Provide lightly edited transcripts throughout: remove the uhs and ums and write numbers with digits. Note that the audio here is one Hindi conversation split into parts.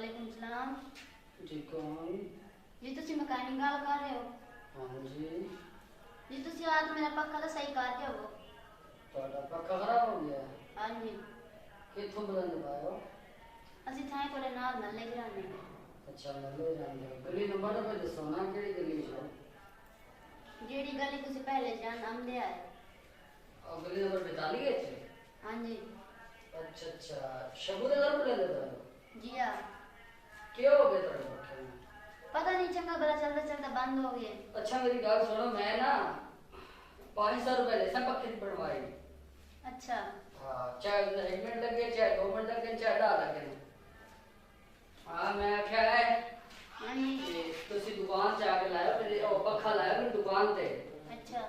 वालेकुम सलाम जी कौन? जी तुसी मकानी गल कर रहे हो? हाँ जी। जी तुसी आज मेरा पक्का तो सही कर जाओ। ਤੁਹਾਡਾ ਪੱਕਾ ਖਰਾਬ ਹੋ ਗਿਆ? हाँ जी ਕਿੱਥੋਂ ਬਦਲਣ ਪਾਇਆ? ਅਸੀਂ ਥਾਂ ਤੁਹਾਡੇ ਨਾਲ ਮੱਲੇ ਚ ਰਹਿੰਦੇ ਹਾਂ। ਅੱਛਾ ਮੱਲੇ ਜਾਂਦੇ ਹੋ। ਗਲੀ ਨੰਬਰ ਤਾਂ ਦੱਸੋ ਨਾ ਕਿਹੜੀ ਗਲੀ ਚ ਹੋ? ਜਿਹੜੀ ਗਲੀ ਤੁਸੀਂ ਪਹਿਲੇ ਜਾਣ ਆਂਦੇ ਆਏ। ਉਹ ਗਲੀ ਨੰਬਰ 42 ਹੈ ਚ? हाँ जी। अच्छा अच्छा शबू के घर पर ले लेता है? जी हाँ। क्या हो गया तेरे पक्के में? पता नहीं चंगा भला चलता चलता बंद हो गया। अच्छा मेरी गल सुनो, मैं ना 500 रुपए ले सब पक्के की बनवाई। अच्छा हाँ चाहे 1 मिनट लगे चाहे 2 मिनट लगे चाहे 10 लगे। हाँ मैं क्या है हाँ जी कि तुसी दुकान से आके लाया मेरे ओ पक्का लाया मेरी दुकान ते। अच्छा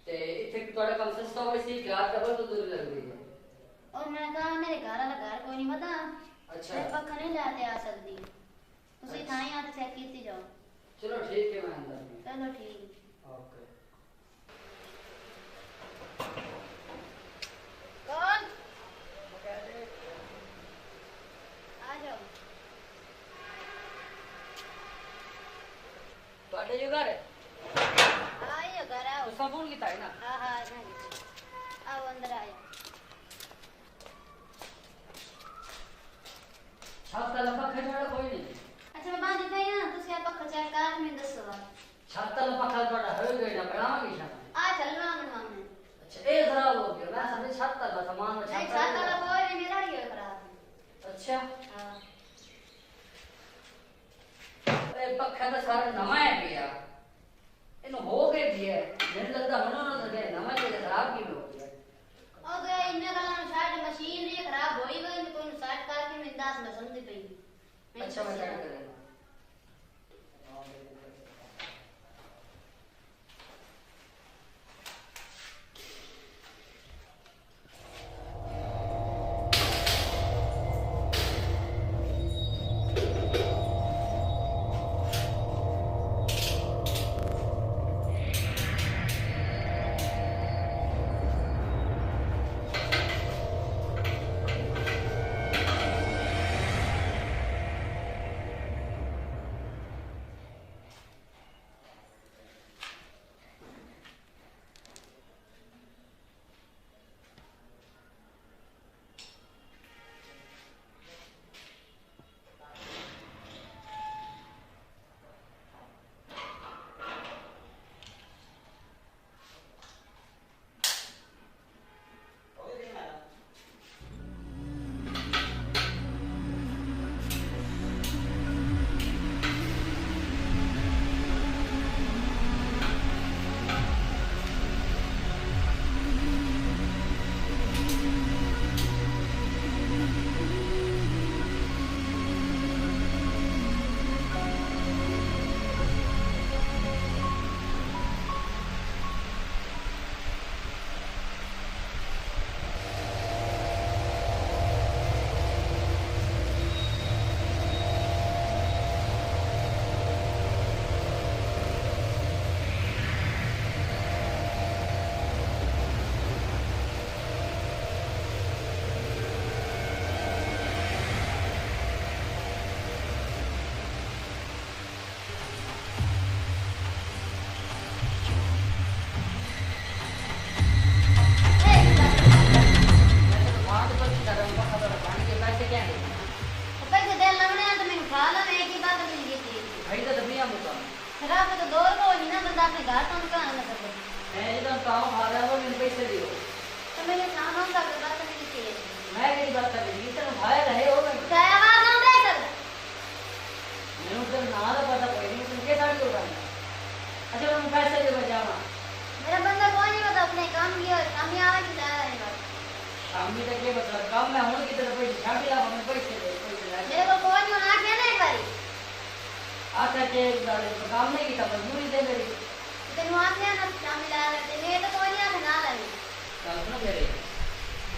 ते इथे थोड़ा कम सस्ता होवे सी घर डबल तो दूर लग रही है। और मैं कहा मेरे घर वाला घर कोई नहीं पता। अच्छा मैं पक्का नहीं लाते आ सकती। तुसी अच्छा। थां ही आके चेक कीती जाओ। चलो ठीक है मैं अंदर में। चलो ठीक। ओके। कौन? आ जाओ। ਤੁਹਾਡੇ ਜੋ ਘਰ ਹੈ? आइए घर आओ। उसका फोन किता है ना? हाँ हाँ यहाँ आओ अंदर आए। छत का लंबा खजड़ा कोई नहीं। अच्छा मैं बात दिखाई ना तुसी आप पक्का चेक कर मैं दसो। छत का लंबा खजड़ा हो गई ना बनावांगे शाम। आ चलना बनवाने। अच्छा ए खराब हो गया मैं समझे छत का सामान में नहीं छत छत वाला कोई नहीं मेरा ही है खराब। अच्छा हाँ ए पक्का तो सारा नवा है भैया। इनो हो गए भी है मुझे लगता होना ना लगे नवा के खराब की हो गया। ओ गया इन्ने गल्ला नु शायद मशीन री खराब होई गई तो नु सेट करके मैं 10 में समझ पई। अच्छा मैं सेट करेगा। पैसे दे लगने तो मैं उठा ला मैं एक ही बात मिल गई थी। भाई तो दबिया मुका खराब तो दो को नहीं ना बंदा अपने घर तो कहां लगा दे। मैं इधर काम खा रहा हूं मेरे पैसे दियो। तो मैंने सामान का बात नहीं की। मैं मेरी बात कर रही इतना भाया रहे हो मैं उठाया आवाज ना दे कर। मैंने उधर ना दा पता कोई नहीं तुम के साथ हो रहा है। अच्छा मैं पैसे दे जावा। मेरा बंदा कोई नहीं बता अपने काम किया काम ही आवे कि जा रहे हैं। शामी तक ये बता काम में होने की तरफ पैसे छाप ला हमें पैसे दे मेरे को कोई नहीं ना कहने एक बारी। आता के काम नहीं की मजबूरी दे मेरी। तेनु आते ना शामिल ला लेते मैं तो कोई नहीं ना लाई। चल सुनो मेरे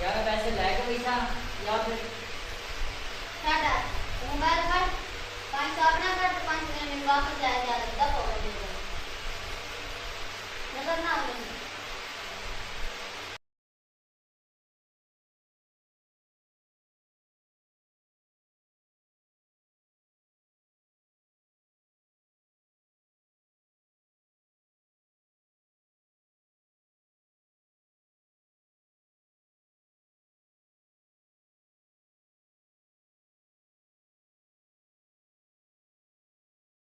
यार पैसे लेके पैसा या फिर टाटा मोबाइल कर 500 अपना कर 500 में वापस जाए जा दफा हो गए नजर ना आवे।